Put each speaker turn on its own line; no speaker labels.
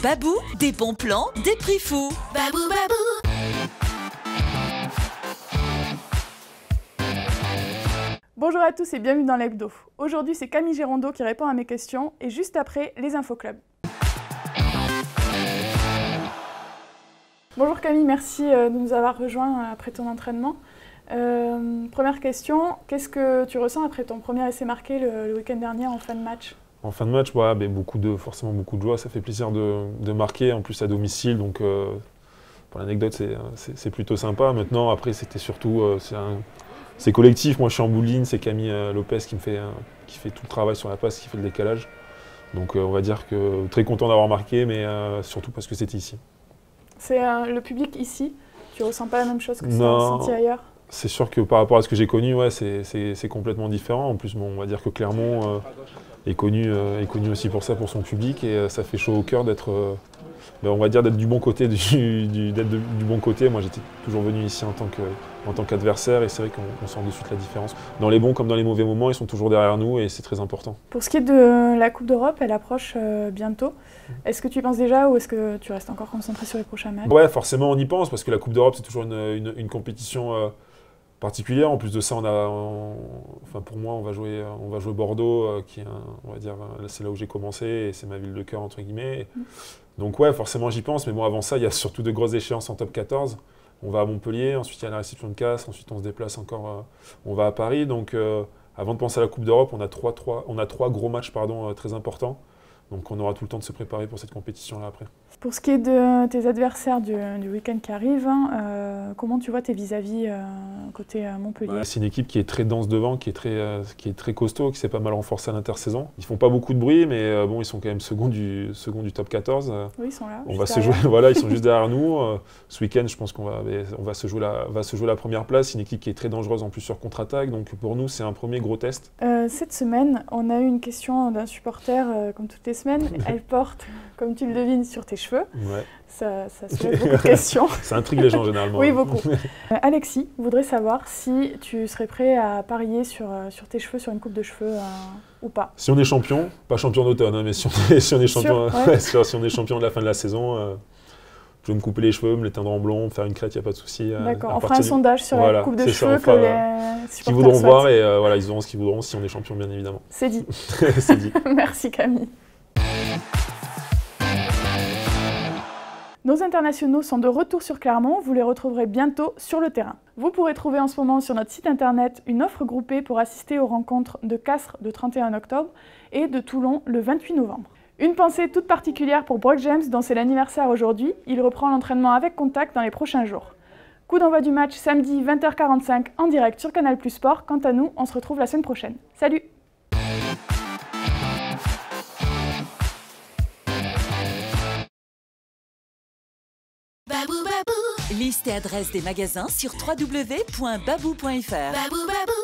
Babou, des bons plans, des prix fous. Babou, babou.
Bonjour à tous et bienvenue dans l'Hebdo. Aujourd'hui, c'est Camille Gérondeau qui répond à mes questions et juste après, les Infos Club. Bonjour Camille, merci de nous avoir rejoints après ton entraînement. Première question, qu'est-ce que tu ressens après ton premier essai marqué le week-end dernier en fin de match?
En fin de match, ouais, forcément beaucoup de joie, ça fait plaisir de marquer, en plus à domicile, donc pour l'anecdote c'est plutôt sympa. Maintenant après c'était surtout, c'est collectif, moi je suis en bout de ligne, c'est Camille Lopez qui fait tout le travail sur la passe, qui fait le décalage. Donc on va dire que très content d'avoir marqué, mais surtout parce que c'était ici.
C'est le public ici, tu ressens pas la même chose que ça senti ailleurs? C'est
sûr que par rapport à ce que j'ai connu, ouais, c'est complètement différent. En plus, bon, on va dire que Clermont est connu aussi pour ça, pour son public, et ça fait chaud au cœur d'être, on va dire, d'être du bon côté. Du bon côté. Moi, j'étais toujours venu ici en tant qu'adversaire, et c'est vrai qu'on sent de suite la différence. Dans les bons comme dans les mauvais moments, ils sont toujours derrière nous, et c'est très important.
Pour ce qui est de la Coupe d'Europe, elle approche bientôt. Est-ce que tu y penses déjà, ou est-ce que tu restes encore concentré sur les prochains matchs?
Ouais, forcément, on y pense, parce que la Coupe d'Europe, c'est toujours une compétition particulière. En plus de ça, pour moi, on va jouer Bordeaux, on va dire, c'est là où j'ai commencé, et c'est ma ville de cœur, entre guillemets. Donc ouais, forcément j'y pense, mais bon, avant ça, il y a surtout de grosses échéances en top 14. On va à Montpellier, ensuite il y a la réception de Castres, ensuite on se déplace encore, on va à Paris. Donc avant de penser à la Coupe d'Europe, on a trois gros matchs très importants. Donc on aura tout le temps de se préparer pour cette compétition-là après. Pour
ce qui est de tes adversaires du week-end qui arrive, comment tu vois tes vis-à-vis côté Montpellier?
C'est une équipe qui est très dense devant, qui est très costaud, qui s'est pas mal renforcée à l'intersaison. Ils font pas beaucoup de bruit, mais bon, ils sont quand même second du top 14.
Oui, ils sont là.
On va se jouer, voilà, ils sont juste derrière nous. Ce week-end, je pense qu'on va se jouer la première place. C'est une équipe qui est très dangereuse en plus sur contre-attaque, donc pour nous, c'est un premier gros test.
Cette semaine, on a eu une question d'un supporter, comme toutes les semaines. Elle porte, comme tu le devines, sur tes cheveux.
Ouais.
Ça soulève beaucoup de questions.
Ça intrigue les gens généralement.
Oui, beaucoup. Alexis voudrait savoir si tu serais prêt à parier sur tes cheveux, sur une coupe de cheveux ou pas.
Si on est champion, pas champion d'automne, hein, mais si on est champion, si on est champion de la fin de la saison, je vais me couper les cheveux, me les teindre en blond, me faire une crête, il n'y a pas de souci.
D'accord, on fera un sondage sur la coupe de cheveux que les supporters
qui voudront voir, et voilà, ils auront ce qu'ils voudront si on est champion, bien évidemment.
C'est dit.
C'est dit.
Merci Camille. Nos internationaux sont de retour sur Clermont, vous les retrouverez bientôt sur le terrain. Vous pourrez trouver en ce moment sur notre site internet une offre groupée pour assister aux rencontres de Castres le 31 octobre et de Toulon le 28 novembre. Une pensée toute particulière pour Brock James dont c'est l'anniversaire aujourd'hui, il reprend l'entraînement avec Contact dans les prochains jours. Coup d'envoi du match samedi 20h45 en direct sur Canal+ Sport. Quant à nous, on se retrouve la semaine prochaine. Salut!
Babou, babou. Liste et adresse des magasins sur www.babou.fr. Babou, babou.